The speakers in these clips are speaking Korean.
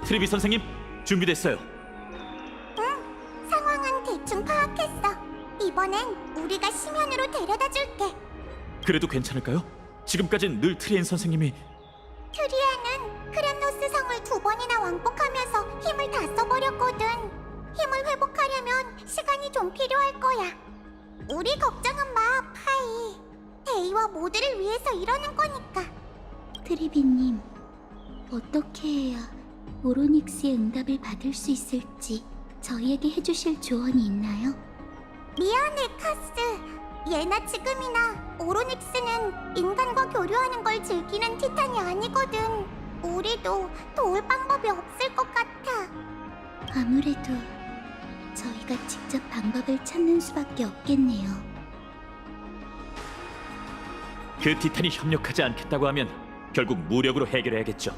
트리비 선생님, 준비됐어요. 응, 상황은 대충 파악했어. 이번엔 우리가 심연으로 데려다 줄게. 그래도 괜찮을까요? 지금까진 늘 트리엔 선생님이... 트리에는 크렘노스 성을 2번이나 왕복하면서 힘을 다 써버렸거든. 힘을 회복하려면 시간이 좀 필요할 거야. 우리 걱정은 마, 파이. 데이와 모두를 위해서 이러는 거니까. 트리비님, 어떻게 해야 오로닉스의 응답을 받을 수 있을지 저희에게 해주실 조언이 있나요? 미안해, 카스. 예나 지금이나 오로닉스는 인간과 교류하는 걸 즐기는 티탄이 아니거든. 우리도 도울 방법이 없을 것 같아. 아무래도 저희가 직접 방법을 찾는 수밖에 없겠네요. 그 티탄이 협력하지 않겠다고 하면 결국 무력으로 해결해야겠죠.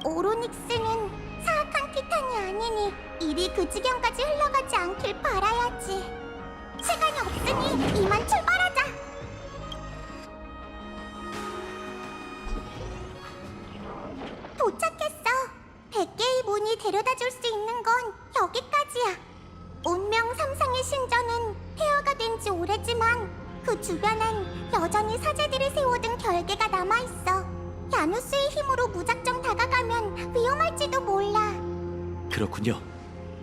오로닉스는 사악한 티탄이 아니니 일이 그 지경까지 흘러가지 않길 바라야지. 시간이 없으니 이만 출발하자. 도착했어. 100개의 문이 데려다 줄 수 있는 건 여기까지야. 운명 3상의 신전은 폐허가 된 지 오래지만 그 주변엔 여전히 사제들이 세워둔 결계가 남아있어. 야누스의 힘으로 무작정 다가가면 위험할지도 몰라. 그렇군요.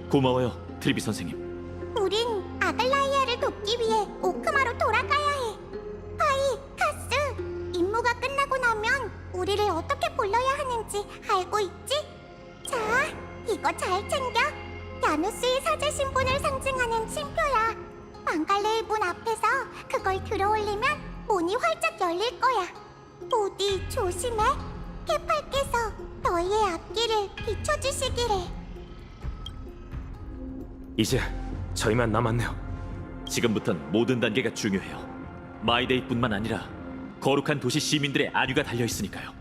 고마워요, 트리비 선생님. 우린 아글라이아를 돕기 위해 오크마로 돌아가야 해. 파이, 카스, 임무가 끝나고 나면 우리를 어떻게 불러야 하는지 알고 있지? 자, 이거 잘 챙겨. 야누스의 사제 신분을 상징하는 침표야. 망갈레의 문 앞에서 그걸 들어올리면 문이 활짝 열릴 거야. 부디 조심해. 케팔께서 너희의 앞길을 비춰주시기를. 이제 저희만 남았네요. 지금부턴 모든 단계가 중요해요. 마이데이뿐만 아니라 거룩한 도시 시민들의 안위가 달려있으니까요.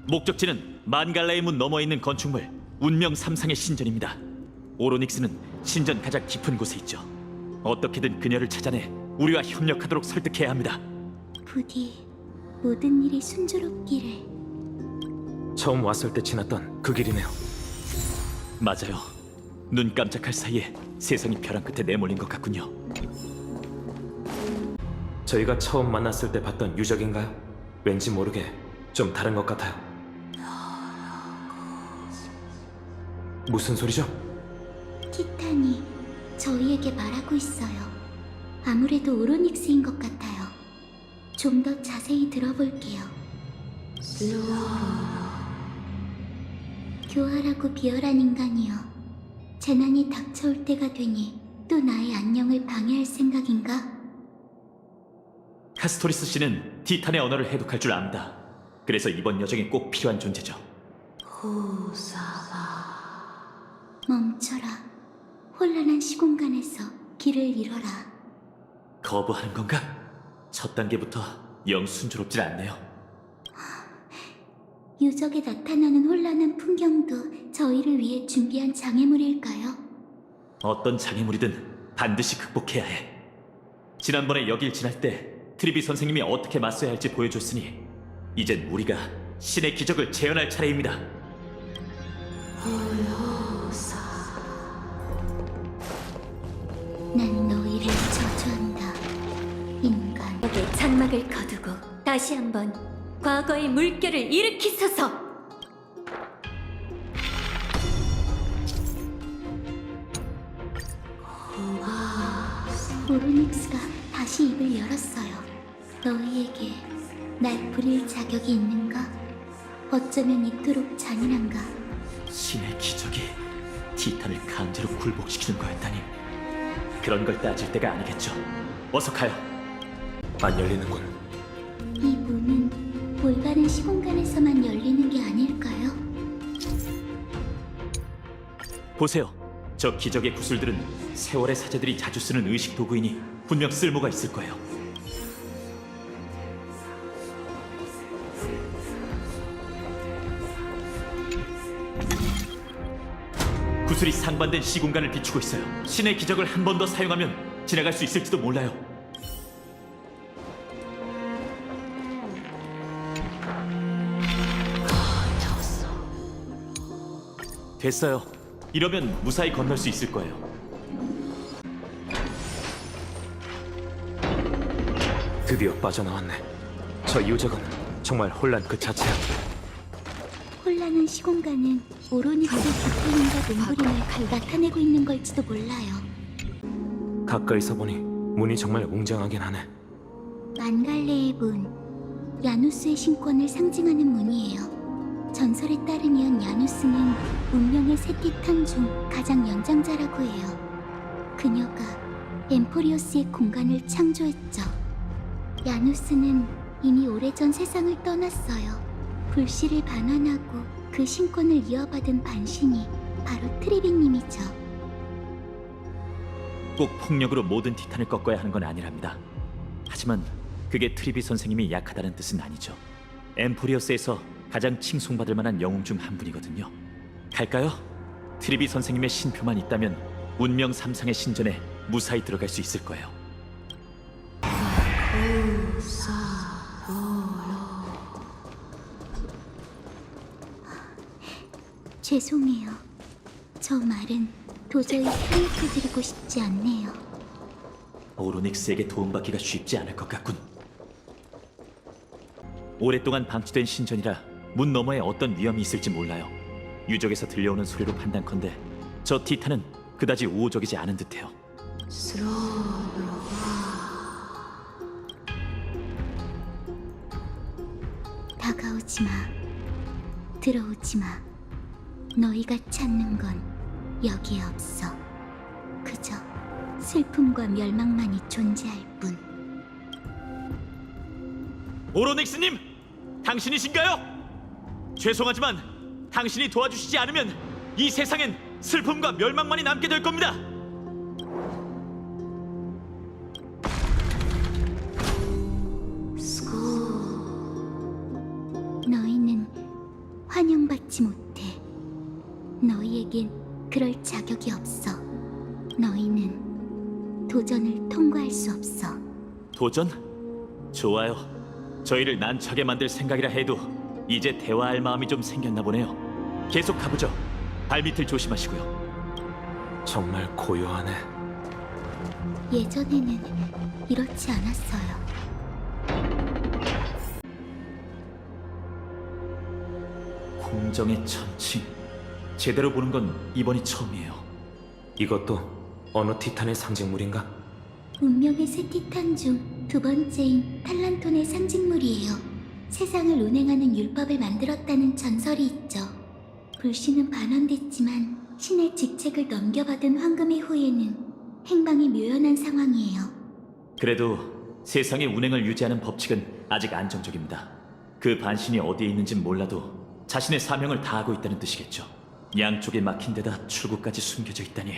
목적지는 만갈라의 문 너머에 있는 건축물 운명 3상의 신전입니다. 오로닉스는 신전 가장 깊은 곳에 있죠. 어떻게든 그녀를 찾아내 우리와 협력하도록 설득해야 합니다. 부디 모든 일이 순조롭기를. 처음 왔을 때 지났던 그 길이네요. 맞아요. 눈 깜짝할 사이에 세상이 벼랑 끝에 내몰린 것 같군요. 저희가 처음 만났을 때 봤던 유적인가요? 왠지 모르게 좀 다른 것 같아요. 무슨 소리죠? 티탄이 저희에게 말하고 있어요. 아무래도 오로닉스인 것 같아요. 좀 더 자세히 들어볼게요. 교활하고 비열한 인간이여, 재난이 닥쳐올 때가 되니 또 나의 안녕을 방해할 생각인가? 카스토리스 씨는 티탄의 언어를 해독할 줄 압니다. 그래서 이번 여정에 꼭 필요한 존재죠. 멈춰라. 혼란한 시공간에서 길을 잃어라. 거부하는 건가? 첫 단계부터 영 순조롭질 않네요. 유적에 나타나는 혼란한 풍경도 저희를 위해 준비한 장애물일까요? 어떤 장애물이든 반드시 극복해야 해. 지난번에 여길 지날 때 트리비 선생님이 어떻게 맞서야 할지 보여줬으니 이젠 우리가 신의 기적을 재현할 차례입니다. 난 너희를 저주한다, 인간. 벽에 장막을 거두고 다시 한번 과거의 물결을 일으키소서. 오로닉스가 다시 입을 열었어요. 너희에게 날 부릴 자격이 있는가? 어쩌면 이토록 잔인한가? 신의 기적이 티탄을 강제로 굴복시키는 거였다니. 그런 걸 따질 때가 아니겠죠. 어서 가요. 안 열리는군. 이 문은 올바른 시공간에서만 열리는 게 아닐까요? 보세요. 저 기적의 구슬들은 세월의 사제들이 자주 쓰는 의식 도구이니 분명 쓸모가 있을 거예요. 구슬이 상반된 시공간을 비추고 있어요. 신의 기적을 한 번 더 사용하면 지나갈 수 있을지도 몰라요. 됐어요. 이러면 무사히 건널 수 있을 거예요. 드디어 빠져나왔네. 저 유적은 정말 혼란 그 자체야. 혼란한 시공간은 오로닉스의 기쁨과 눈부림을 나타내고 있는 걸지도 몰라요. 가까이서 보니 문이 정말 웅장하긴 하네. 만갈레의 문, 야누스의 신권을 상징하는 문이에요. 전설에 따르면 야누스는 운명의 세 티탄 중 가장 연장자라고 해요. 그녀가 엠포리오스의 공간을 창조했죠. 야누스는 이미 오래전 세상을 떠났어요. 불씨를 반환하고 그 신권을 이어받은 반신이 바로 트리비님이죠. 꼭 폭력으로 모든 티탄을 꺾어야 하는 건 아니랍니다. 하지만 그게 트리비 선생님이 약하다는 뜻은 아니죠. 엠포리어스에서 가장 칭송받을 만한 영웅 중 한 분이거든요. 갈까요? 트리비 선생님의 신표만 있다면 운명 3상의 신전에 무사히 들어갈 수 있을 거예요. 죄송해요. 저 말은 도저히 사용해드리고 싶지 않네요. 오로닉스에게 도움받기가 쉽지 않을 것 같군. 오랫동안 방치된 신전이라 문 너머에 어떤 위험이 있을지 몰라요. 유적에서 들려오는 소리로 판단컨대 저 티탄은 그다지 우호적이지 않은 듯해요. 다가오지 마. 들어오지 마. 너희가 찾는 건 여기에 없어. 그저 슬픔과 멸망만이 존재할 뿐. 오로닉스님! 당신이신가요? 죄송하지만 당신이 도와주시지 않으면 이 세상엔 슬픔과 멸망만이 남게 될 겁니다. 너희는 환영받지 못해. 너희에겐 그럴 자격이 없어. 너희는 도전을 통과할 수 없어. 도전? 좋아요. 저희를 난처하게 만들 생각이라 해도 이제 대화할 마음이 좀 생겼나 보네요. 계속 가보죠. 발밑을 조심하시고요. 정말 고요하네. 예전에는 이렇지 않았어요. 공정의 천칭. 제대로 보는 건 이번이 처음이에요. 이것도 어느 티탄의 상징물인가? 운명의 세 티탄 중 두 번째인 탈란톤의 상징물이에요. 세상을 운행하는 율법을 만들었다는 전설이 있죠. 불씨는 반환됐지만 신의 직책을 넘겨받은 황금의 후예는 행방이 묘연한 상황이에요. 그래도 세상의 운행을 유지하는 법칙은 아직 안정적입니다. 그 반신이 어디에 있는진 몰라도 자신의 사명을 다하고 있다는 뜻이겠죠. 양쪽에 막힌 데다 출구까지 숨겨져 있다니.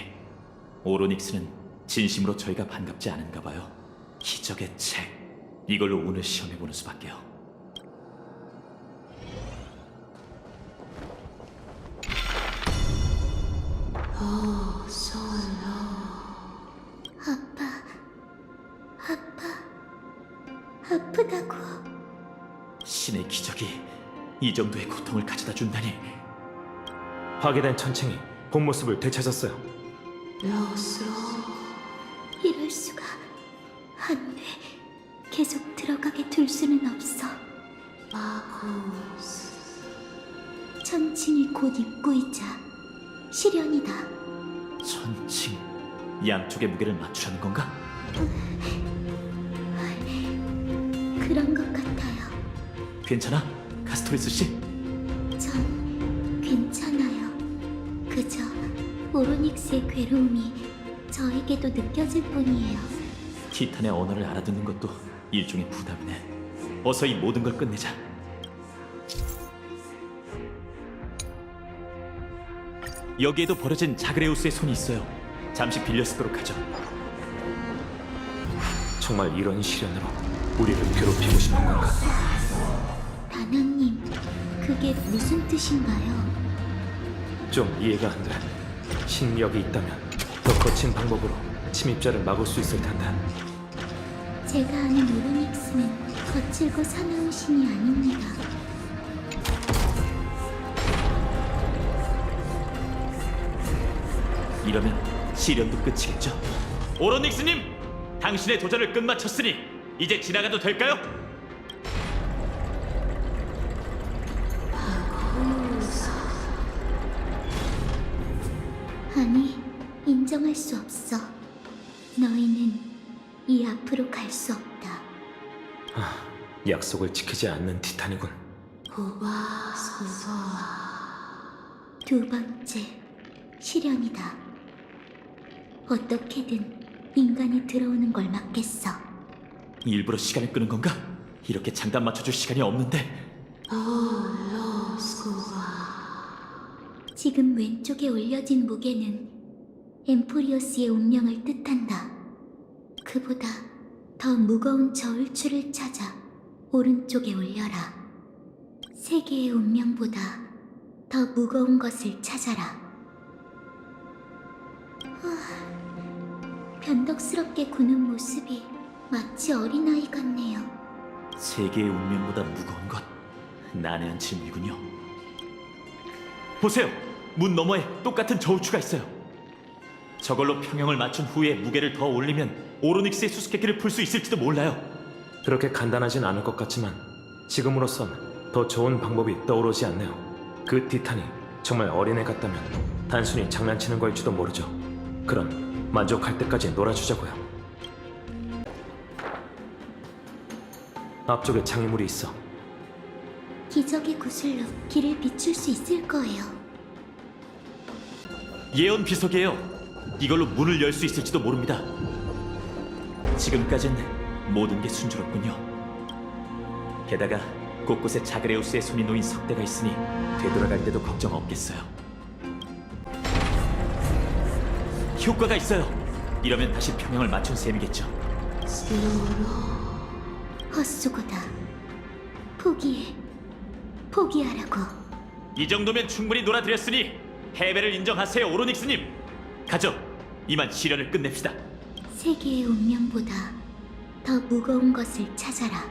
오로닉스는 진심으로 저희가 반갑지 않은가 봐요. 기적의 책. 이걸로 오늘 시험해보는 수밖에요. 아프다고. 신의 기적이 이 정도의 고통을 가져다 준다니. 파괴된 천칭이 본 모습을 되찾았어요. 이럴 수가. 안 돼. 계속 들어가게 둘 수는 없어. 천칭이 곧 입구이자 시련이다. 천칭. 양쪽의 무게를 맞추려는 건가? 그런 것 같아요. 괜찮아? 카스토리스 씨? 전 괜찮아요. 그저 오로닉스의 괴로움이 저에게도 느껴질 뿐이에요. 티탄의 언어를 알아듣는 것도 일종의 부담이네. 어서 이 모든 걸 끝내자. 여기에도 버려진 자그레우스의 손이 있어요. 잠시 빌려 쓰도록 하죠. 정말 이런 시련으로 우리를 괴롭히고 싶은 건가? 다나님, 그게 무슨 뜻인가요? 좀 이해가 안 돼. 신력이 있다면 더 거친 방법으로 침입자를 막을 수 있을 텐데. 제가 아는 오로닉스는 거칠고 사나운 신이 아닙니다. 이러면 시련도 끝이겠죠? 오로닉스님! 당신의 도전을 끝마쳤으니 이제 지나가도 될까요? 아니, 인정할 수 없어. 너희는 이 앞으로 갈 수 없다. 약속을 지키지 않는 티탄이군. 두 번째, 시련이다. 어떻게든 인간이 들어오는 걸 막겠어. 일부러 시간을 끄는 건가? 이렇게 장단 맞춰줄 시간이 없는데. 지금 왼쪽에 올려진 무게는 엠포리어스의 운명을 뜻한다. 그보다 더 무거운 저울추를 찾아 오른쪽에 올려라. 세계의 운명보다 더 무거운 것을 찾아라. 변덕스럽게 구는 모습이 마치 어린아이 같네요. 세계의 운명보다 무거운 것. 난해한 질문이군요. 보세요! 문 너머에 똑같은 저울추가 있어요. 저걸로 평형을 맞춘 후에 무게를 더 올리면 오로닉스의 수수께끼를 풀 수 있을지도 몰라요. 그렇게 간단하진 않을 것 같지만 지금으로선 더 좋은 방법이 떠오르지 않네요. 그 티탄이 정말 어린애 같다면 단순히 장난치는 걸지도 모르죠. 그럼 만족할 때까지 놀아주자고요. 앞쪽에 장애물이 있어. 기적의 구슬로 길을 비출 수 있을 거예요. 예언 비석이에요. 이걸로 문을 열 수 있을지도 모릅니다. 지금까진 모든 게 순조롭군요. 게다가 곳곳에 자그레우스의 손이 놓인 석대가 있으니 되돌아갈 때도 걱정 없겠어요. 효과가 있어요. 이러면 다시 평형을 맞춘 셈이겠죠. 헛수고다. 포기해. 포기하라고. 이 정도면 충분히 놀아드렸으니 패배를 인정하세요, 오로닉스님. 가죠. 이만 시련을 끝냅시다. 세계의 운명보다 더 무거운 것을 찾아라.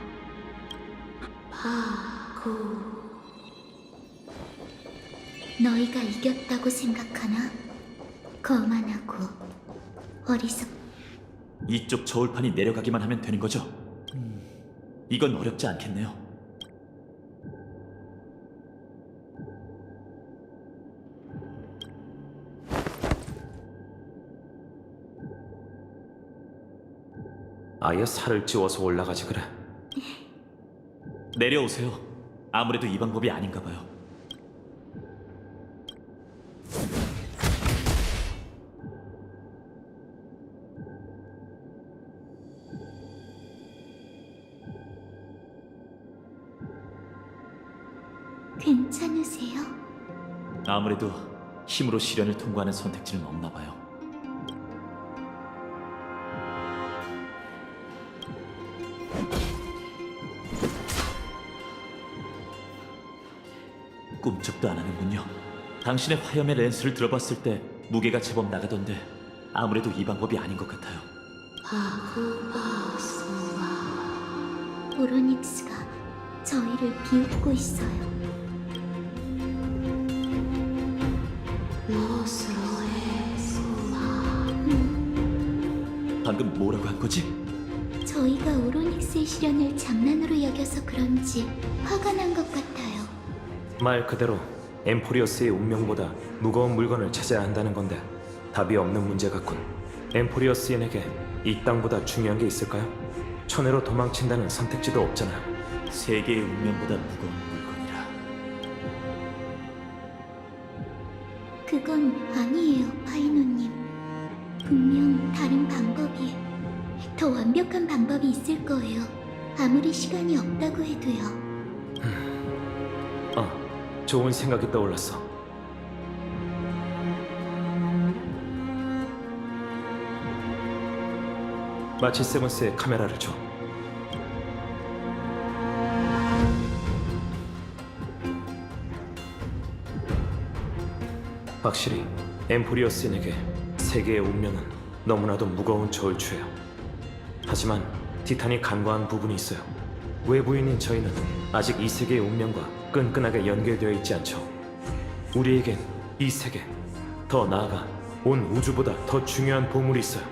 너희가 이겼다고 생각하나? 거만하고 어리석. 이쪽 저울판이 내려가기만 하면 되는 거죠? 이건 어렵지 않겠네요. 아예 살을 찌워서 올라가지 그래. 내려오세요. 아무래도 이 방법이 아닌가 봐요. 괜찮으세요? 아무래도 힘으로 시련을 통과하는 선택지는 없나 봐요. 꿈쩍도 안 하는군요. 당신의 화염의 렌스를 들어봤을 때 무게가 제법 나가던데 아무래도 이 방법이 아닌 것 같아요. 오로닉스가 저희를 비웃고 있어요. 방금 뭐라고 한 거지? 저희가 오로닉스의 시련을 장난으로 여겨서 그런지 화가 난 것 같아요. 말 그대로 엠포리어스의 운명보다 무거운 물건을 찾아야 한다는 건데 답이 없는 문제 같군. 엠포리어스인에게 이 땅보다 중요한 게 있을까요? 천혜로 도망친다는 선택지도 없잖아. 세계의 운명보다 무거운 물건이라. 그건 아니에요, 파이노님. 분명 다른 방법이, 더 완벽한 방법이 있을 거예요. 아무리 시간이 없다고 해도요. 좋은 생각이 떠올랐어. 마치 세븐스의 카메라를 줘. 확실히 엠포리어스인에게 세계의 운명은 너무나도 무거운 저울추예요. 하지만 티탄이 간과한 부분이 있어요. 외부인인 저희는 아직 이 세계의 운명과 끈끈하게 연결되어 있지 않죠. 우리에겐 이 세계, 더 나아가 온 우주보다 더 중요한 보물이 있어요.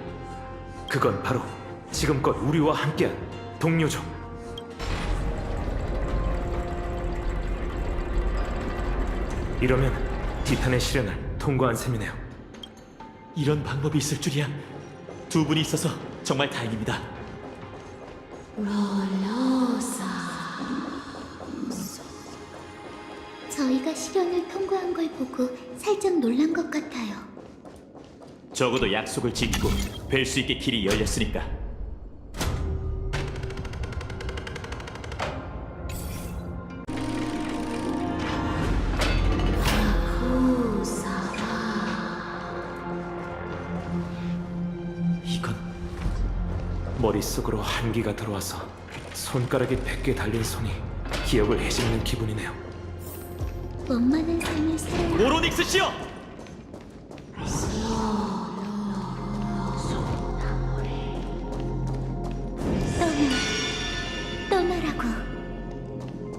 그건 바로 지금껏 우리와 함께한 동료죠. 이러면 티탄의 시련을 통과한 셈이네요. 이런 방법이 있을 줄이야. 두 분이 있어서 정말 다행입니다. 저희가 시련을 통과한 걸 보고 살짝 놀란 것 같아요. 적어도 약속을 지키고 뵐 수 있게 길이 열렸으니까. 이건 머릿속으로 한기가 들어와서 손가락이 100개 달린 손이 기억을 헤집는 기분이네요. 원만한 삶을 살아야 오로닉스 씨요! 떠나라고.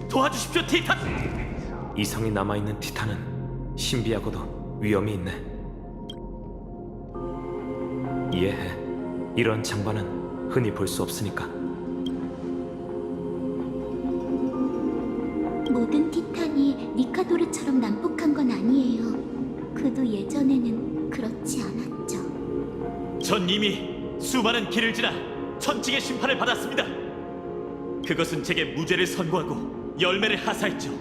도와주십시오, 티탄! 이성이 남아있는 티탄은 신비하고도 위험이 있네. 이해해. 이런 장반은 흔히 볼 수 없으니까. 모든 티탄이 니카도르처럼 난폭한 건 아니에요. 그도 예전에는 그렇지 않았죠. 전 이미 수많은 길을 지나 천칭의 심판을 받았습니다. 그것은 제게 무죄를 선고하고 열매를 하사했죠.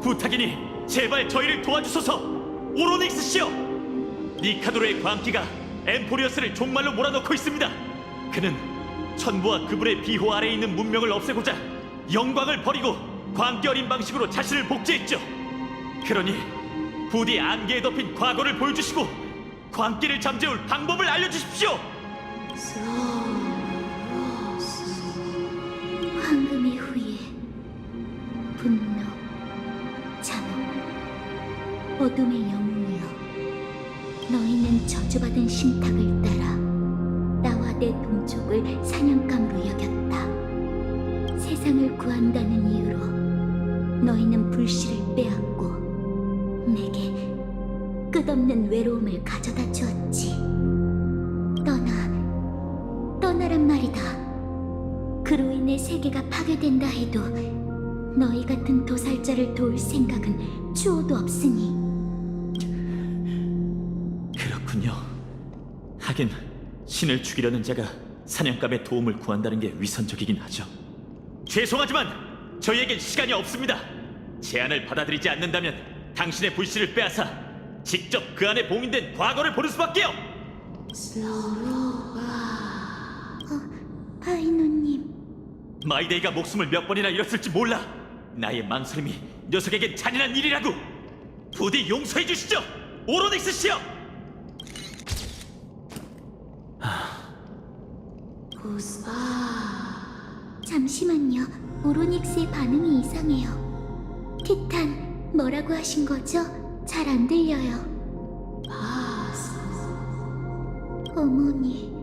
부탁이니 제발 저희를 도와주소서. 오로닉스 씨여! 니카도르의 광기가 엠포리어스를 종말로 몰아넣고 있습니다. 그는 천부와 그분의 비호 아래에 있는 문명을 없애고자 영광을 버리고 광기 어린 방식으로 자신을 복제했죠. 그러니 부디 안개에 덮인 과거를 보여주시고 광기를 잠재울 방법을 알려주십시오. 황금의 후예, 분노, 잔혹, 어둠의 영웅이여, 너희는 저주받은 신탁을 따라 나와 내 동족을 사냥감으로 여겼다. 세상을 구한다는 이유로 너희는 불씨를 빼앗고 내게 끝없는 외로움을 가져다 주었지. 떠나란 말이다. 그로 인해 세계가 파괴된다 해도 너희 같은 도살자를 도울 생각은 추호도 없으니. 그렇군요. 하긴 신을 죽이려는 자가 사냥감의 도움을 구한다는 게 위선적이긴 하죠. 죄송하지만 저희에겐 시간이 없습니다. 제안을 받아들이지 않는다면 당신의 불씨를 빼앗아 직접 그 안에 봉인된 과거를 보는 수밖에요. 파이노님, 마이데이가 목숨을 몇 번이나 잃었을지 몰라. 나의 망설임이 녀석에겐 잔인한 일이라고. 부디 용서해 주시죠, 오로닉스 씨여. 잠시만요. 오로닉스의 반응이 이상해요. 티탄, 뭐라고 하신 거죠? 잘 안 들려요. 어머니?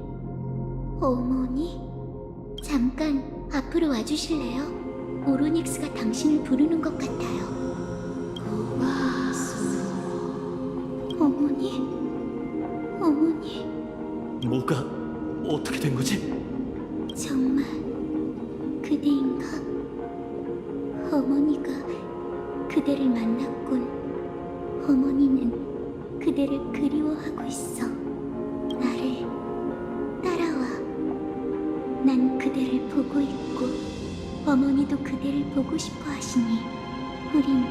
잠깐 앞으로 와주실래요? 오로닉스가 당신을 부르는 것 같아요. 어머니? 뭐가 어떻게 된 거지? 정말 그대인가? 어머니가 그대를 만났군. 어머니는 그대를 그리워하고 있어. 나를 따라와. 난 그대를 보고 있고 어머니도 그대를 보고 싶어 하시니 우린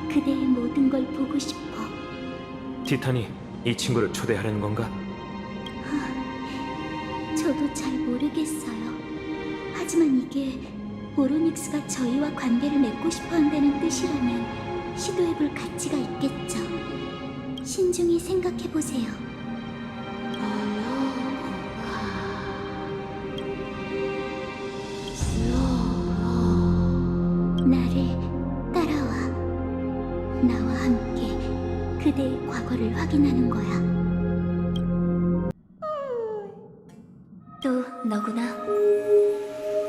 그대의 모든 걸 보고 싶어. 티탄이 이 친구를 초대하려는 건가? 저도 잘 모르겠어요. 하지만 이게 오로닉스가 저희와 관계를 맺고 싶어 한다는 뜻이라면 시도해볼 가치가 있겠죠. 신중히 생각해보세요. 나를 따라와. 나와 함께 그대의 과거를 확인하는 거야. 또 너구나.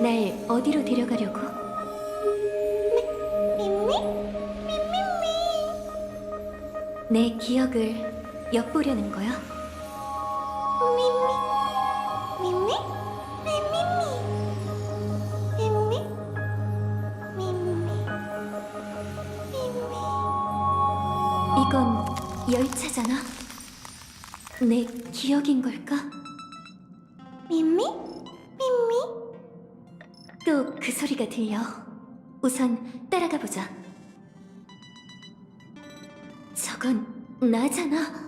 날 어디로 데려가려고? 내 기억을 엿보려는 거야? 미미? 미미? 이건 열차잖아. 내 기억인 걸까? 미미? 또 그 소리가 들려. 우선 따라가 보자. 저건 나잖아.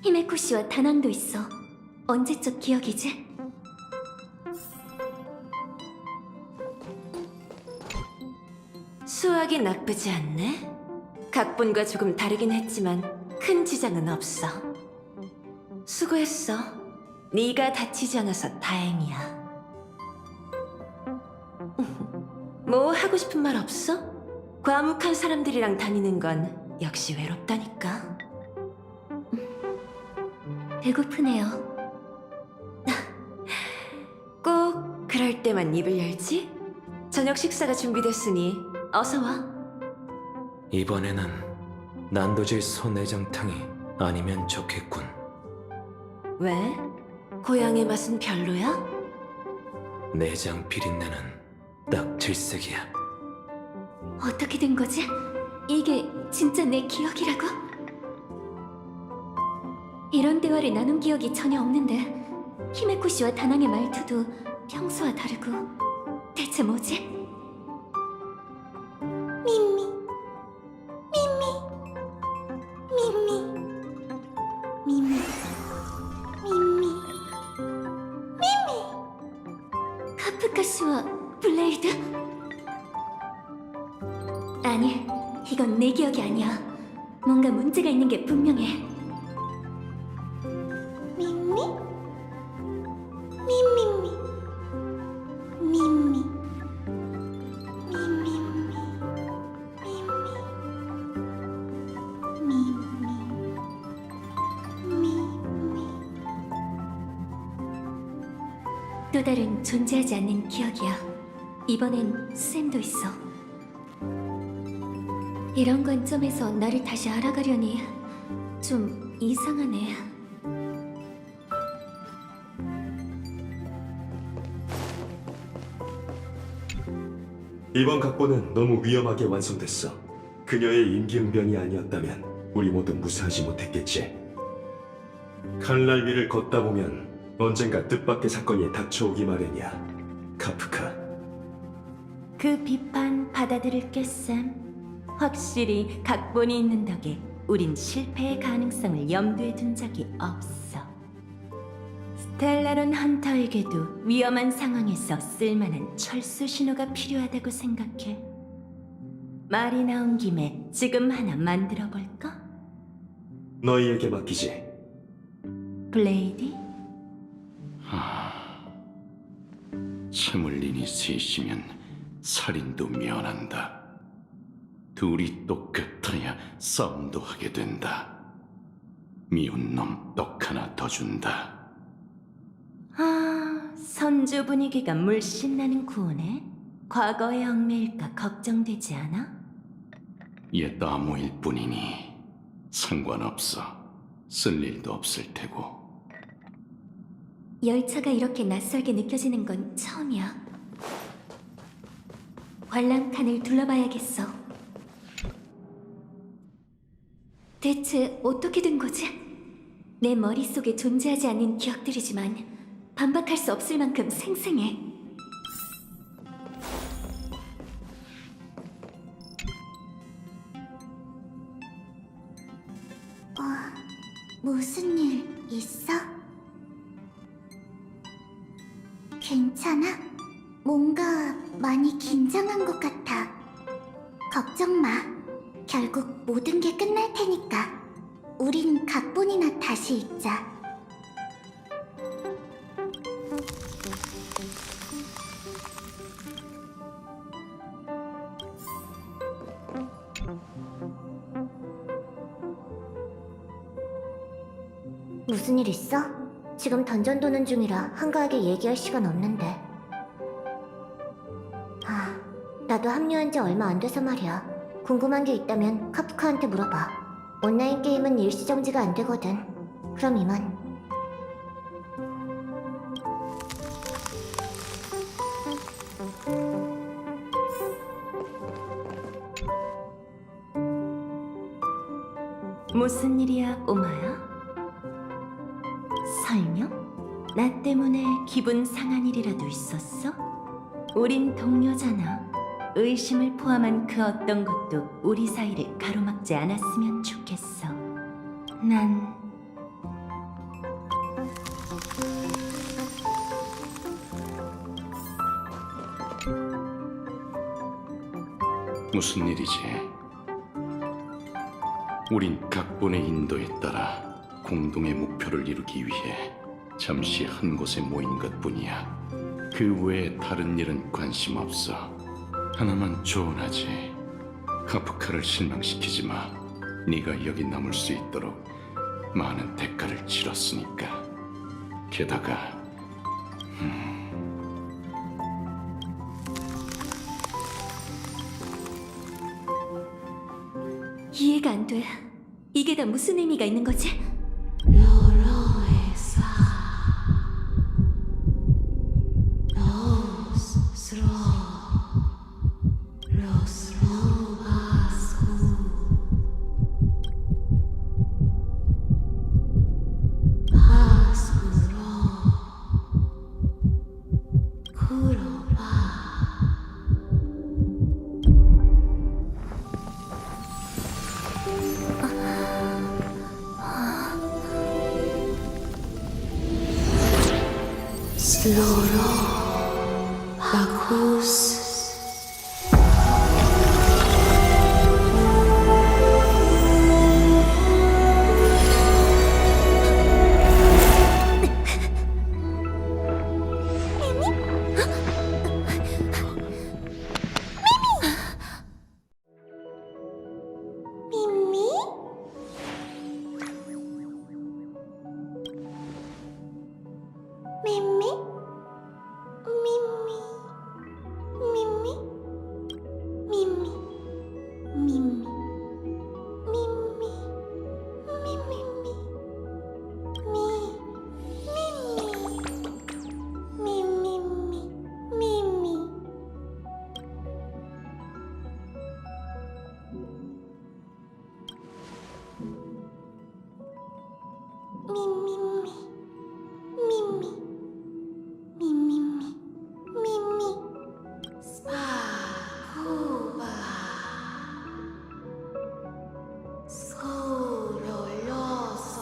히메코 씨와 다낭도 있어. 언제적 기억이지? 수학이 나쁘지 않네. 각본과 조금 다르긴 했지만 큰 지장은 없어. 수고했어. 네가 다치지 않아서 다행이야. 뭐 하고 싶은 말 없어? 과묵한 사람들이랑 다니는 건 역시 외롭다니까. 배고프네요. 꼭 그럴 때만 입을 열지? 저녁 식사가 준비됐으니 어서 와. 이번에는 난도질 소내장탕이 아니면 좋겠군. 왜? 고향의 맛은 별로야? 내장 비린내는 딱 질색이야. 어떻게 된 거지? 이게 진짜 내 기억이라고? 이런 대화를 나눈 기억이 전혀 없는데 히메코 씨와 다낭의 말투도 평소와 다르고 대체 뭐지? 미미. 카프카 씨와 블레이드? 아니, 이건 내 기억이 아니야. 뭔가 문제가 있는 게 분명해. 또 다른 존재하지 않는 기억이야. 이번엔 쌤도 있어. 이런 관점에서 나를 다시 알아가려니 좀 이상하네. 이번 각본은 너무 위험하게 완성됐어. 그녀의 임기응변이 아니었다면 우리 모두 무사하지 못했겠지. 칼날 위를 걷다 보면 언젠가 뜻밖의 사건이 닥쳐오기 마련이야. 카프카. 그 비판 받아들일게, 쌤. 확실히 각본이 있는 덕에 우린 실패의 가능성을 염두에 둔 적이 없어. 스텔라론 헌터에게도 위험한 상황에서 쓸만한 철수 신호가 필요하다고 생각해. 말이 나온 김에 지금 하나 만들어 볼까? 너희에게 맡기지. 블레이디? 채물린이 셋이면 살인도 면한다. 둘이 똑같아야 싸움도 하게 된다. 미운 놈 떡 하나 더 준다. 선주 분위기가 물씬 나는 구호네. 과거의 얽매일까 걱정되지 않아? 옛 나무일 뿐이니 상관없어. 쓸 일도 없을 테고. 열차가 이렇게 낯설게 느껴지는 건 처음이야. 관람칸을 둘러봐야겠어. 대체 어떻게 된 거지? 내 머릿속에 존재하지 않는 기억들이지만 반박할 수 없을 만큼 생생해. 무슨 일 있어? 괜찮아? 뭔가 많이 긴장한 것 같아. 걱정 마. 결국 모든 게 끝날 테니까. 우린 각본이나 다시 읽자. 무슨 일 있어? 지금 던전 도는 중이라 한가하게 얘기할 시간 없는데. 나도 합류한 지 얼마 안 돼서 말이야. 궁금한 게 있다면 카프카한테 물어봐. 온라인 게임은 일시정지가 안 되거든. 그럼 이만. 무슨 일이야, 꼬마야? 설명? 나 때문에 기분 상한 일이라도 있었어? 우린 동료잖아. 의심을 포함한 그 어떤 것도 우리 사이를 가로막지 않았으면 좋겠어. 난 무슨 일이지? 우린 각본의 인도에 따라 공동의 목표를 이루기 위해 잠시 한 곳에 모인 것뿐이야. 그 외에 다른 일은 관심 없어. 하나만 조언하지. 카프카를 실망시키지 마. 네가 여기 남을 수 있도록 많은 대가를 치렀으니까. 게다가 이해가 안 돼. 이게 다 무슨 의미가 있는 거지? 미미? 미미? 미미? 미미? 미미? 미미? 미미? 미미미? 미미미? 미미미? 미미미? 미미? 미미미? 미미? 스파쿠바 스쿠롤로서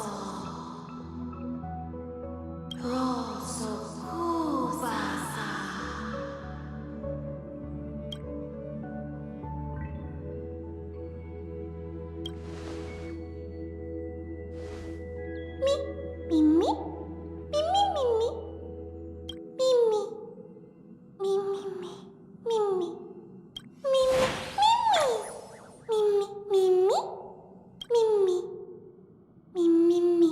로소쿠바사 미미? 미미미미? 미미? 미미미? 미미? 미미미? 미미? 미미미미? 미미? 미미미?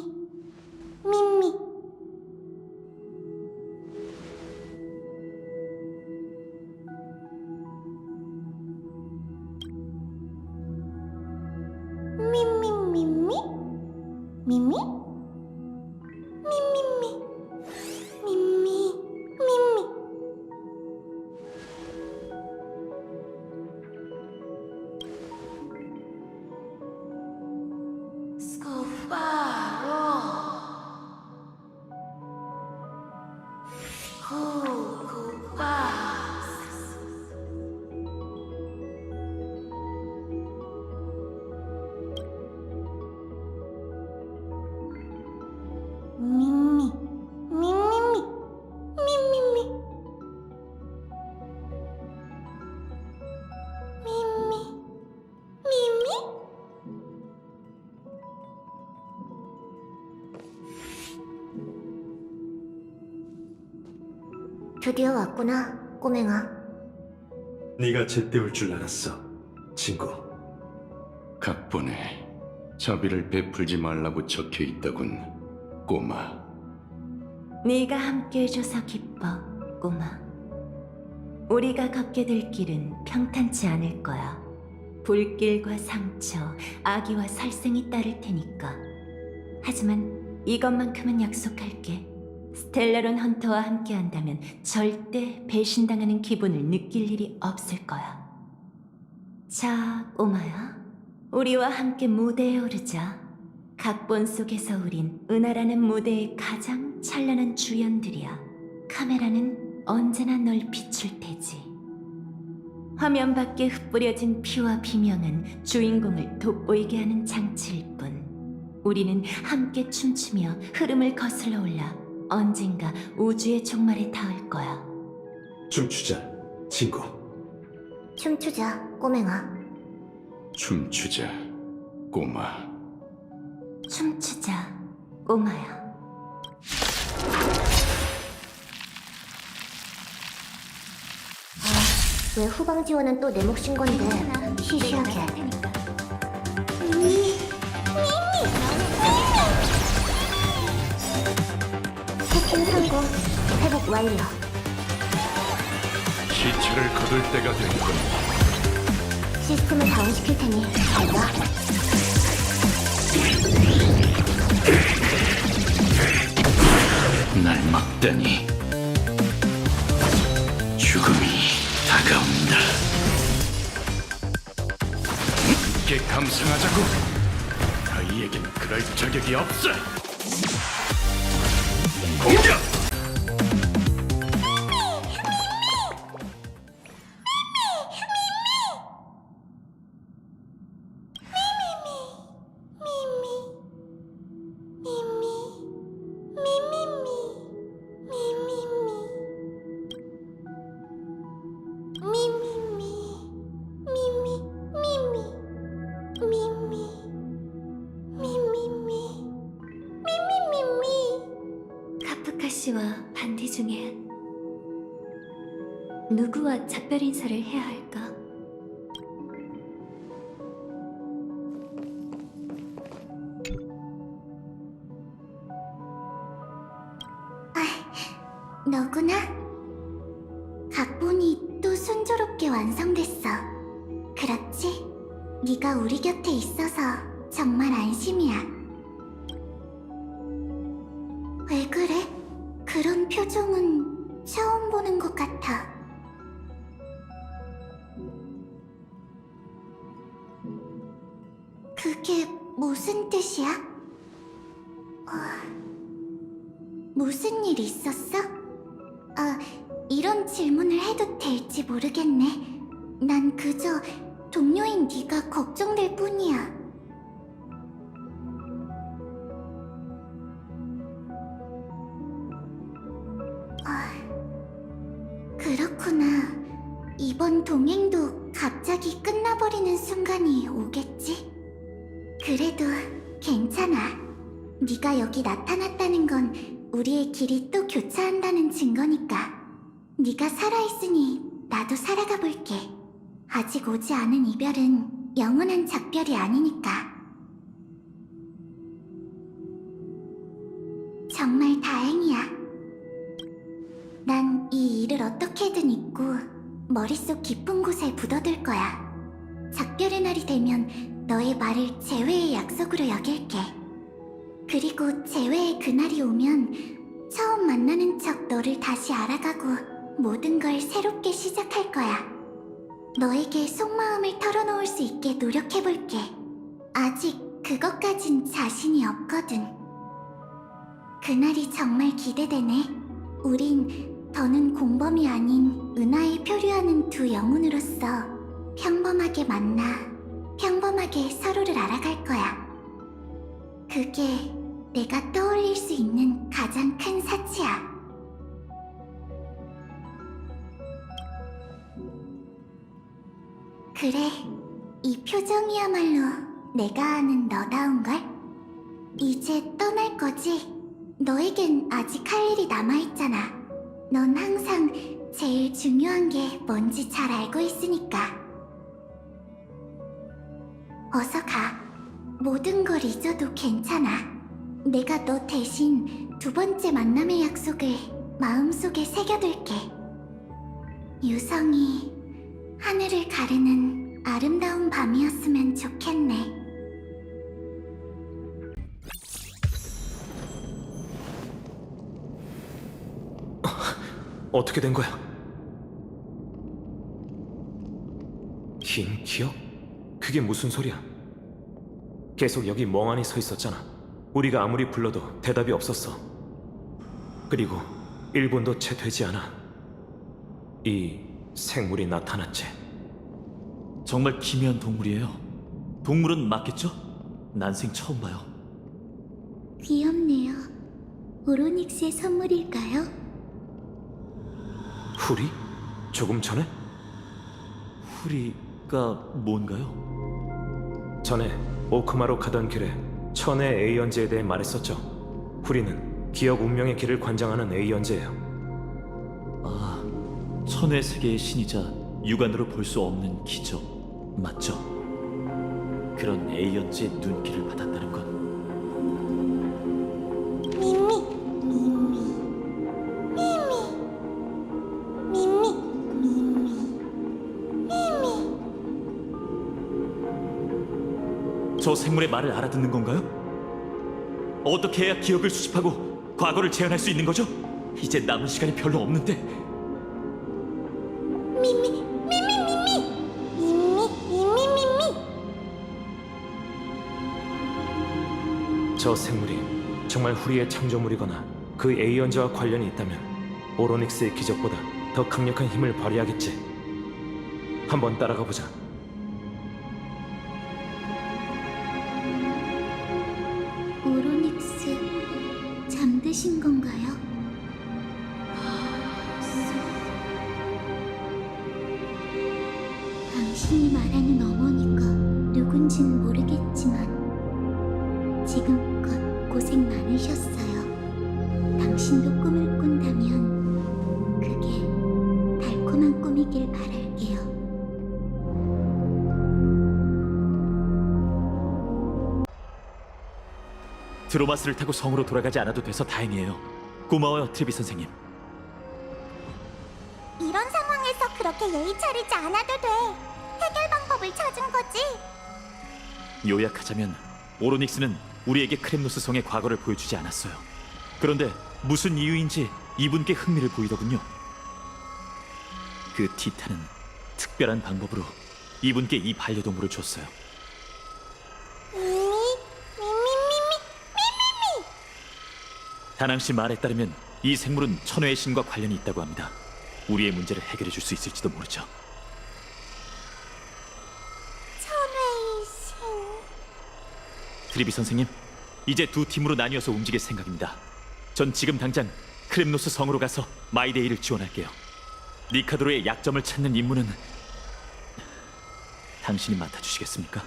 미미? 미미? 스코파로 코코바스 미미? 미미미? 미미미? 미미? 미미? 드디어 왔구나, 꼬맹아. 네가 제때 올 줄 알았어, 친구. 각본에 자비를 베풀지 말라고 적혀 있더군. 꼬마. 네가 함께 해줘서 기뻐, 꼬마. 우리가 걷게 될 길은 평탄치 않을 거야. 불길과 상처, 악의와 살생이 따를 테니까. 하지만 이것만큼은 약속할게. 스텔라론 헌터와 함께 한다면 절대 배신당하는 기분을 느낄 일이 없을 거야. 자, 꼬마야. 우리와 함께 무대에 오르자. 각본 속에서 우린 은하라는 무대의 가장 찬란한 주연들이야. 카메라는 언제나 널 비출 테지. 화면 밖에 흩뿌려진 피와 비명은 주인공을 돋보이게 하는 장치일 뿐. 우리는 함께 춤추며 흐름을 거슬러 올라 언젠가 우주의 종말에 닿을 거야. 춤추자, 친구. 춤추자, 꼬맹아. 춤추자, 꼬마. 춤추자, 꼬마야. 왜 후방 지원은 또 내 몫인 건데 시시하게. 해킹 성공, 회복 완료. 시체를 거둘 때가 됐군. 시스템을 다운시킬 테니 잘 봐. 날 막다니. 죽음이 다가온다. 함께 감상하자고. 아이에겐 그럴 자격이 없어. 공격! 카프카 씨와 반디 중에 누구와 작별 인사를 해야 할까? 너구나? 각본이 또 순조롭게 완성됐어. 그렇지? 네가 우리 곁에 있어서 정말 안심이야. 왜 그래? 그런 표정은 처음 보는 것 같아. 그게 무슨 뜻이야? 무슨 일 있었어? 이런 질문을 해도 될지 모르겠네. 난 그저 동료인 네가 걱정될 뿐이야. 그렇구나. 이번 동행도 갑자기 끝나버리는 순간이 오겠지? 그래도 괜찮아. 네가 여기 나타났다는 건 우리의 길이 또 교차한다는 증거니까. 네가 살아있으니 나도 살아가 볼게. 아직 오지 않은 이별은 영원한 작별이 아니니까. 정말 다행이야. 난 이 일을 어떻게든 잊고 머릿속 깊은 곳에 묻어둘 거야. 작별의 날이 되면 너의 말을 재회의 약속으로 여길게. 그리고 재회의 그날이 오면 처음 만나는 척 너를 다시 알아가고 모든 걸 새롭게 시작할 거야. 너에게 속마음을 털어놓을 수 있게 노력해볼게. 아직 그것까진 자신이 없거든. 그날이 정말 기대되네. 우린 더는 공범이 아닌 은하에 표류하는 두 영혼으로서 평범하게 만나 평범하게 서로를 알아갈 거야. 그게 내가 떠올릴 수 있는 가장 큰 사치야. 그래, 이 표정이야말로 내가 아는 너다운걸? 이제 떠날 거지? 너에겐 아직 할 일이 남아있잖아. 넌 항상 제일 중요한 게 뭔지 잘 알고 있으니까. 어서 가. 모든 걸 잊어도 괜찮아. 내가 너 대신 두 번째 만남의 약속을 마음속에 새겨둘게. 유성이 하늘을 가르는 아름다운 밤이었으면 좋겠네. 어떻게 된 거야? 긴 기억? 그게 무슨 소리야? 계속 여기 멍하니 서 있었잖아. 우리가 아무리 불러도 대답이 없었어. 그리고 1분도 채 되지 않아 이 생물이 나타났지. 정말 기묘한 동물이에요. 동물은 맞겠죠? 난생 처음 봐요. 귀엽네요. 오로닉스의 선물일까요? 후리? 조금 전에? 후리가 뭔가요? 전에 오크마로 가던 길에 천의 에이언즈에 대해 말했었죠. 후리는 기억 운명의 길을 관장하는 에이언즈예요. 아, 천의 세계의 신이자 육안으로 볼 수 없는 기적 맞죠? 그런 에이언즈의 눈길을 받았다는 건 미미, 미미, 미미, 미미, 미미, 미미. 저 생물의 말을 알아듣는 건가요? 어떻게 해야 기억을 수집하고 과거를 재현할 수 있는 거죠? 이제 남은 시간이 별로 없는데. 미미, 미미, 미미, 미미, 미미, 미미. 저 생물이 정말 후리의 창조물이거나 그 에이언즈와 관련이 있다면 오로닉스의 기적보다 더 강력한 힘을 발휘하겠지. 한번 따라가 보자. 오로닉스 잠드신 건가요? 당신이 말하는 어머니가 누군진 모르겠지만 지금껏 고생 많으셨어요. 당신도 꿈을 꾼다면 그게 달콤한 꿈이길 바랄게요. 드로마스를 타고 성으로 돌아가지 않아도 돼서 다행이에요. 고마워요, 트리비 선생님. 이런 상황에서 그렇게 예의 차리지 않아도 돼. 해결 방법을 찾은 거지. 요약하자면 오로닉스는 우리에게 크렘노스 성의 과거를 보여주지 않았어요. 그런데 무슨 이유인지 이분께 흥미를 보이더군요. 그 티탄은 특별한 방법으로 이분께 이 반려동물을 줬어요. 미미, 미미, 미미. 다낭 씨 말에 따르면 이 생물은 천회의 신과 관련이 있다고 합니다. 우리의 문제를 해결해 줄 수 있을지도 모르죠. 천회의 신. 트리비 선생님, 이제 두 팀으로 나뉘어서 움직일 생각입니다. 전 지금 당장 크렘노스 성으로 가서 마이데이를 지원할게요. 니카도로의 약점을 찾는 임무는 당신이 맡아주시겠습니까?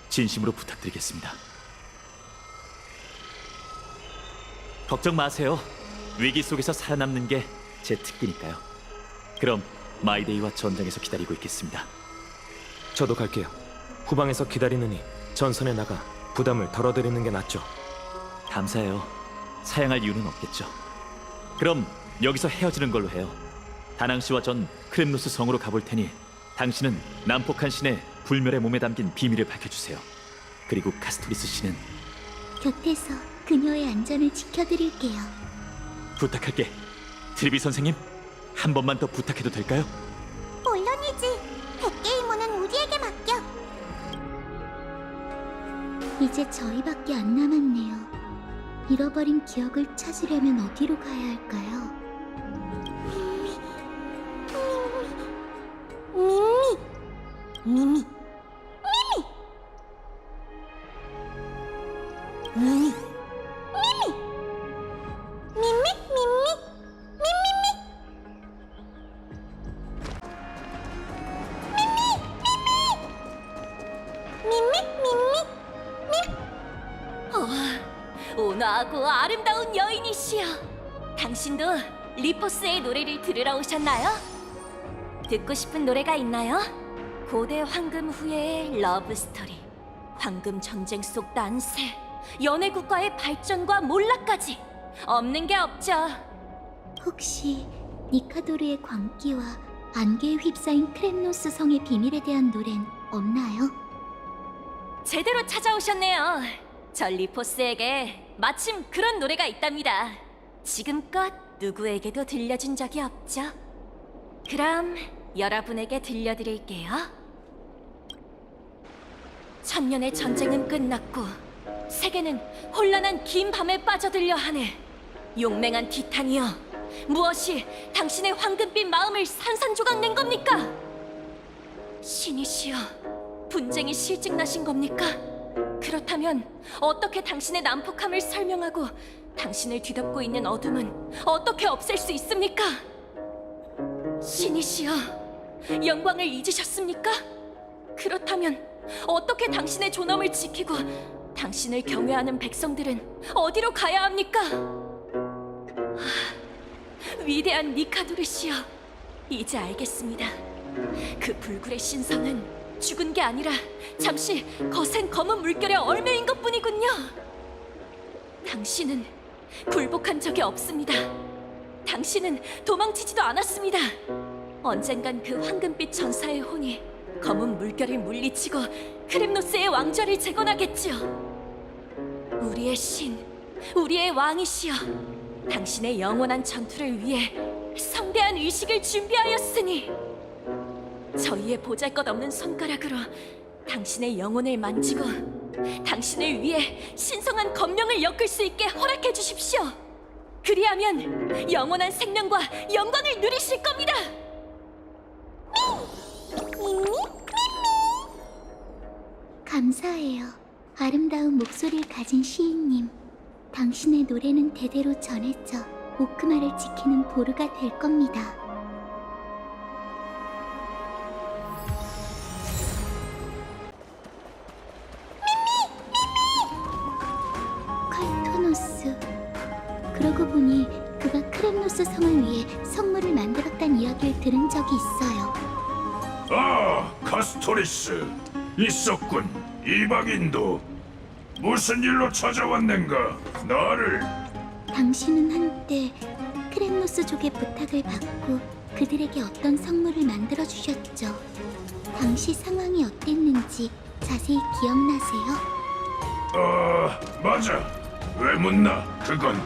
진심으로 부탁드리겠습니다. 걱정 마세요. 위기 속에서 살아남는 게 제 특기니까요. 그럼 마이데이와 전장에서 기다리고 있겠습니다. 저도 갈게요. 후방에서 기다리느니 전선에 나가 부담을 덜어드리는 게 낫죠. 감사해요. 사양할 이유는 없겠죠. 그럼 여기서 헤어지는 걸로 해요. 다낭 씨와 전 크렘노스 성으로 가볼 테니 당신은 난폭한 신의 불멸의 몸에 담긴 비밀을 밝혀주세요. 그리고 카스토리스 씨는 곁에서 그녀의 안전을 지켜드릴게요. 부탁할게. 트리비 선생님, 한 번만 더 부탁해도 될까요? 물론이지. 100개의 임무는 우리에게 맡겨. 이제 저희밖에 안 남았네요. 잃어버린 기억을 찾으려면 어디로 가야 할까요? 미미, 미미, 미미, 미미, 미미, 미미, 온화하고 아름다운 여인이시여. 당신도 리포스의 노래를 들으러 오셨나요? 듣고 싶은 노래가 있나요? 고대 황금 후예의 러브 스토리, 황금 전쟁 속 난세, 연애 국가의 발전과 몰락까지 없는 게 없죠. 혹시 니카도르의 광기와 안개에 휩싸인 크렘노스 성의 비밀에 대한 노래는 없나요? 제대로 찾아오셨네요. 저 리포스에게 마침 그런 노래가 있답니다. 지금껏 누구에게도 들려준 적이 없죠. 그럼 여러분에게 들려드릴게요. 천년의 전쟁은 끝났고 세계는 혼란한 긴 밤에 빠져들려 하네. 용맹한 티탄이여, 무엇이 당신의 황금빛 마음을 산산조각 낸 겁니까? 신이시여, 분쟁이 실증나신 겁니까? 그렇다면 어떻게 당신의 난폭함을 설명하고 당신을 뒤덮고 있는 어둠은 어떻게 없앨 수 있습니까? 신이시여, 영광을 잊으셨습니까? 그렇다면 어떻게 당신의 존엄을 지키고 당신을 경외하는 백성들은 어디로 가야 합니까? 위대한 니카도르시여, 이제 알겠습니다. 그 불굴의 신성은 죽은 게 아니라 잠시 거센 검은 물결에 얽매인 것뿐이군요. 당신은 굴복한 적이 없습니다. 당신은 도망치지도 않았습니다. 언젠간 그 황금빛 전사의 혼이 검은 물결을 물리치고 크렘노스의 왕좌를 재건하겠지요. 우리의 신, 우리의 왕이시여, 당신의 영원한 전투를 위해 성대한 의식을 준비하였으니 저희의 보잘것없는 손가락으로 당신의 영혼을 만지고 당신을 위해 신성한 검령을 엮을 수 있게 허락해 주십시오. 그리하면 영원한 생명과 영광을 누리실 겁니다. 감사해요. 아름다운 목소리를 가진 시인님. 당신의 노래는 대대로 전해져 오크마를 지키는 보루가 될 겁니다. 칼토노스. 그러고 보니 그가 크렘노스 성을 위해 성물을 만들었다는 이야기를 들은 적이 있어요. 아, 카스토리스. 있었군. 이방인도. 무슨 일로 찾아왔는가? 나를. 당신은 한때 크렘노스족의 부탁을 받고 그들에게 어떤 성물을 만들어 주셨죠. 당시 상황이 어땠는지 자세히 기억나세요? 맞아. 왜 묻나? 그건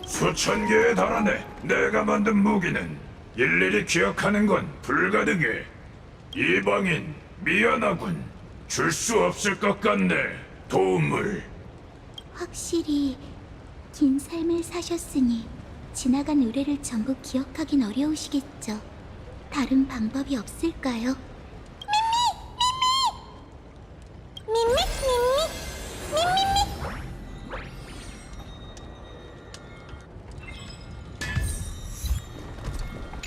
수천 개에 달하네. 내가 만든 무기는 일일이 기억하는 건 불가능해. 이방인, 미안하군. 줄 수 없을 것 같네. 도움을. 확실히 긴 삶을 사셨으니 지나간 의뢰를 전부 기억하긴 어려우시겠죠. 다른 방법이 없을까요?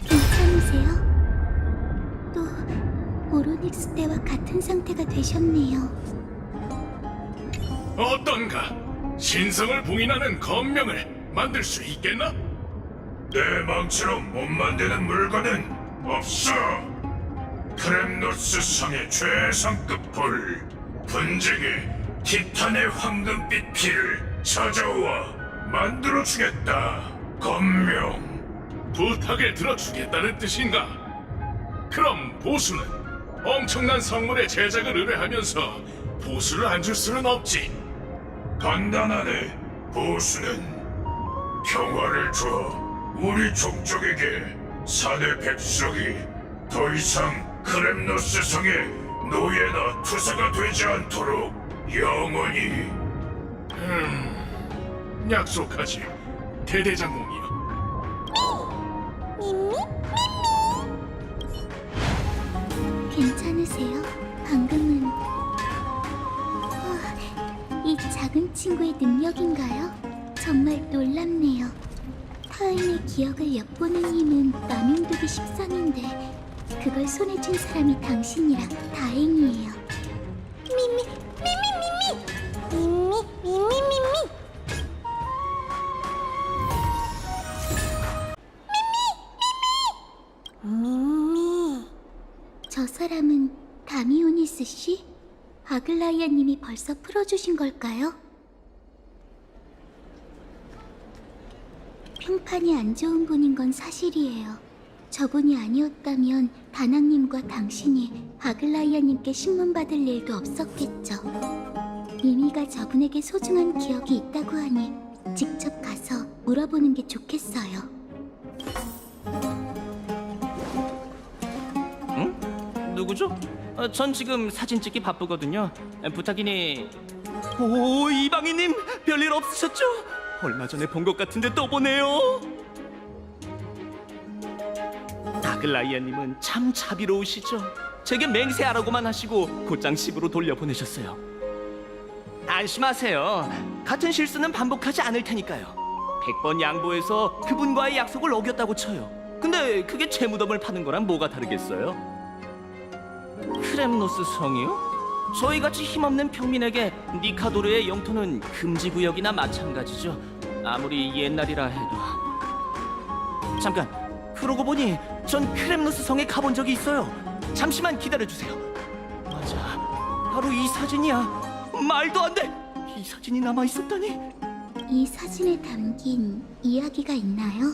괜찮으세요? 또 오로닉스 때와 같은 상태가 되셨네요. 어떤가? 신성을 봉인하는 검명을 만들 수 있겠나? 내 망치로 못 만드는 물건은 없어. 크렘노스 성의 최상급 불, 분쟁에 티탄의 황금빛 피를 찾아와 만들어주겠다. 검명. 부탁을 들어주겠다는 뜻인가? 그럼 보수는 엄청난 성물의 제작을 의뢰하면서 보수를 안 줄 수는 없지. 간단하네. 보수는 평화를 줘. 우리 종족에게 사내 백성이 더 이상 크렘노스 성의 노예나 투사가 되지 않도록 영원히. 약속하지, 대대장공이여. 괜찮으세요? 방금은 이 작은 친구의 능력인가요? 정말 놀랍네요. 타인의 기억을 엿보는 힘은 남용두기 십상인데 그걸 손에 쥔 사람이 당신이라 다행이에요. 저 사람은 다미오니스 씨? 아글라이아 님이 벌써 풀어주신 걸까요? 평판이 안 좋은 분인 건 사실이에요. 저분이 아니었다면 다낭님과 당신이 아글라이아님께 신문받을 일도 없었겠죠. 미미가 저분에게 소중한 기억이 있다고 하니 직접 가서 물어보는 게 좋겠어요. 누구죠? 전 지금 사진 찍기 바쁘거든요. 부탁이니... 오, 이방인님 별일 없으셨죠? 얼마 전에 본 것 같은데 또 보네요. 아글라이아님은 참 자비로우시죠. 제게 맹세하라고만 하시고 곧장 집으로 돌려보내셨어요. 안심하세요. 같은 실수는 반복하지 않을 테니까요. 100번 양보해서 그분과의 약속을 어겼다고 쳐요. 근데 그게 제 무덤을 파는 거랑 뭐가 다르겠어요? 크렘노스 성이요? 저희같이 힘없는 평민에게 니카도르의 영토는 금지구역이나 마찬가지죠. 아무리 옛날이라 해도. 잠깐, 그러고 보니 전 크렘노스 성에 가본 적이 있어요. 잠시만 기다려주세요. 맞아, 바로 이 사진이야. 말도 안 돼! 이 사진이 남아있었다니. 이 사진에 담긴 이야기가 있나요?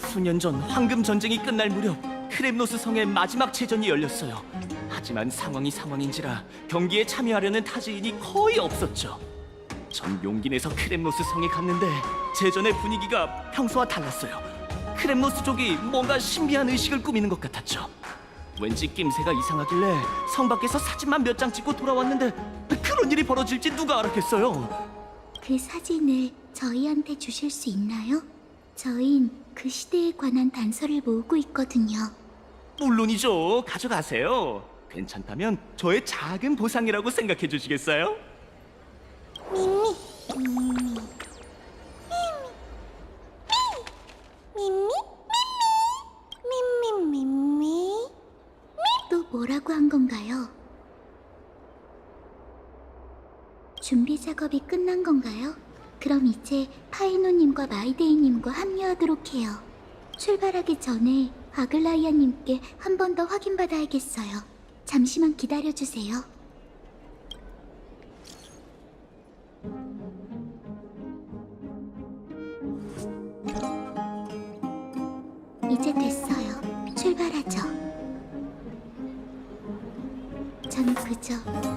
수년 전 황금 전쟁이 끝날 무렵 크렘노스 성의 마지막 제전이 열렸어요. 하지만 상황이 상황인지라 경기에 참여하려는 타지인이 거의 없었죠. 전 용기 내서 크렘노스 성에 갔는데 제전의 분위기가 평소와 달랐어요. 크렘노스족이 뭔가 신비한 의식을 꾸미는 것 같았죠. 왠지 낌새가 이상하길래 성 밖에서 사진만 몇 장 찍고 돌아왔는데 그런 일이 벌어질지 누가 알았겠어요. 그 사진을 저희한테 주실 수 있나요? 저흰 그 시대에 관한 단서를 모으고 있거든요. 물론이죠. 가져가세요. 괜찮다면 저의 작은 보상이라고 생각해 주시겠어요? 미미, 미미, 미미, 미미, 미미, 미미. 또 뭐라고 한 건가요? 준비 작업이 끝난 건가요? 그럼 이제 파이노님과 마이데이님과 합류하도록 해요. 출발하기 전에 아글라이아님께 한 번 더 확인받아야겠어요. 잠시만 기다려주세요. 이제 됐어요. 출발하죠. 전 그저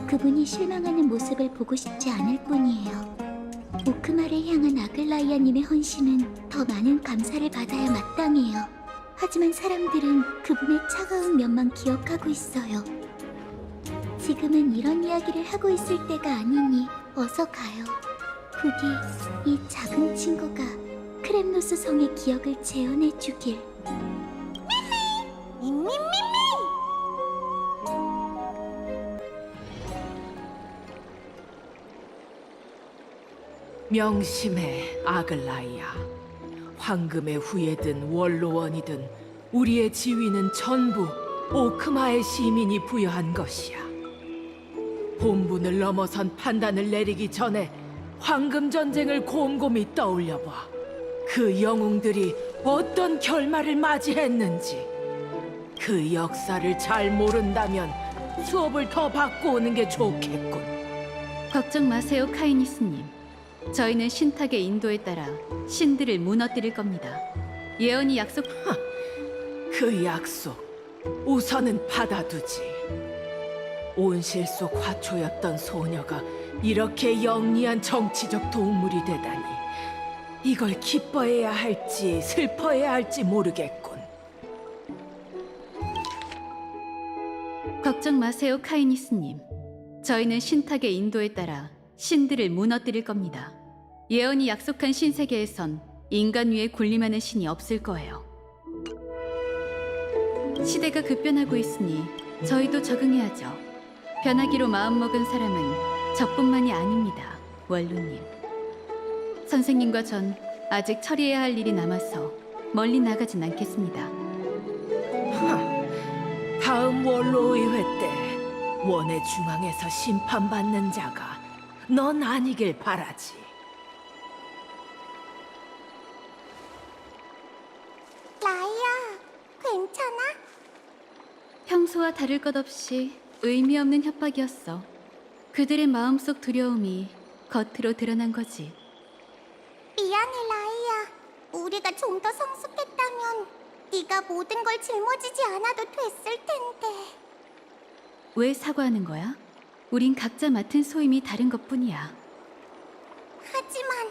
그분이 실망하는 모습을 보고 싶지 않을 뿐이에요. 오크마를 향한 아글라이아님의 헌신은 더 많은 감사를 받아야 마땅해요. 하지만 사람들은 그분의 차가운 면만 기억하고 있어요. 지금은 이런 이야기를 하고 있을 때가 아니니 어서 가요. 부디 이 작은 친구가 크렘노스 성의 기억을 재현해 주길. 미미, 명심해, 아글라이아. 황금의 후예든 원로원이든 우리의 지위는 전부 오크마의 시민이 부여한 것이야. 본분을 넘어선 판단을 내리기 전에 황금 전쟁을 곰곰이 떠올려봐. 그 영웅들이 어떤 결말을 맞이했는지. 그 역사를 잘 모른다면 수업을 더 받고 오는 게 좋겠군. 걱정 마세요, 카이니스님. 저희는 신탁의 인도에 따라 신들을 무너뜨릴 겁니다. 예언이 약속... 그 약속 우선은 받아두지. 온실 속 화초였던 소녀가 이렇게 영리한 정치적 동물이 되다니. 이걸 기뻐해야 할지 슬퍼해야 할지 모르겠군. 걱정 마세요, 카이니스님. 저희는 신탁의 인도에 따라 신들을 무너뜨릴 겁니다. 예언이 약속한 신세계에선 인간 위에 군림하는 신이 없을 거예요. 시대가 급변하고 있으니 저희도 적응해야죠. 변하기로 마음먹은 사람은 저뿐만이 아닙니다, 원루님. 선생님과 전 아직 처리해야 할 일이 남아서 멀리 나가진 않겠습니다. 다음 원로의회 때 원의 중앙에서 심판받는 자가 넌 아니길 바라지. 라이아, 괜찮아? 평소와 다를 것 없이 의미 없는 협박이었어. 그들의 마음속 두려움이 겉으로 드러난 거지. 미안해, 라이아. 우리가 좀 더 성숙했다면 네가 모든 걸 짊어지지 않아도 됐을 텐데. 왜 사과하는 거야? 우린 각자 맡은 소임이 다른 것뿐이야. 하지만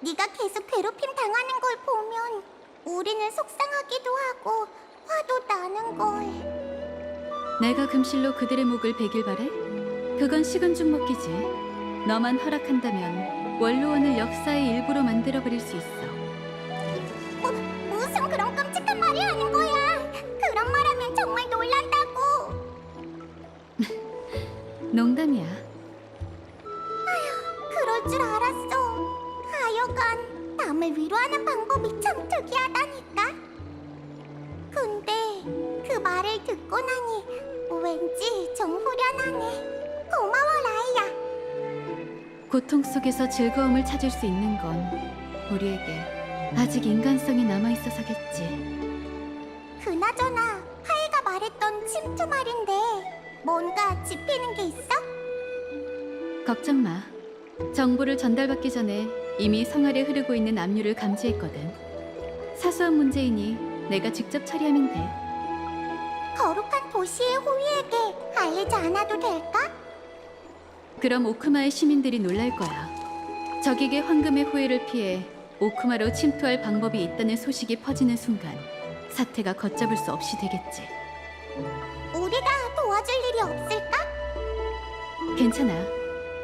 네가 계속 괴롭힘 당하는 걸 보면 우리는 속상하기도 하고 화도 나는 걸. 내가 금실로 그들의 목을 베길 바래? 그건 식은 죽 먹기지. 너만 허락한다면 원로원을 역사의 일부로 만들어버릴 수 있어. 무슨 그런 끔찍한 말을 하는 거야? 그런 말하면 정말 놀란다고. 농담이야. 그럴 줄 알았어. 하여간 남을 위로하는 방법이 참 특이하다니까. 근데 그 말을 듣고 나니 왠지 좀 후련하네. 고마워, 라이야. 고통 속에서 즐거움을 찾을 수 있는 건 우리에게 아직 인간성이 남아있어서겠지. 그나저나 하이가 말했던 침투 말인데 뭔가 짚히는 게 있어? 걱정 마. 정보를 전달받기 전에 이미 성 아래 흐르고 있는 압류를 감지했거든. 사소한 문제이니 내가 직접 처리하면 돼. 거룩한 도시의 호위에게 알리지 않아도 될까? 그럼 오크마의 시민들이 놀랄 거야. 적에게 황금의 호의를 피해 오크마로 침투할 방법이 있다는 소식이 퍼지는 순간 사태가 걷잡을 수 없이 되겠지. 우리가 도와줄 일이 없을까? 괜찮아.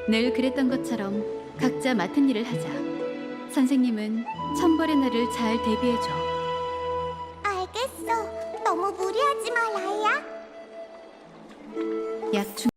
늘 그랬던 것처럼 각자 맡은 일을 하자. 선생님은 천벌의 날을 잘 대비해줘. 알겠어. 너무 무리하지 마, 라이야. 약 중...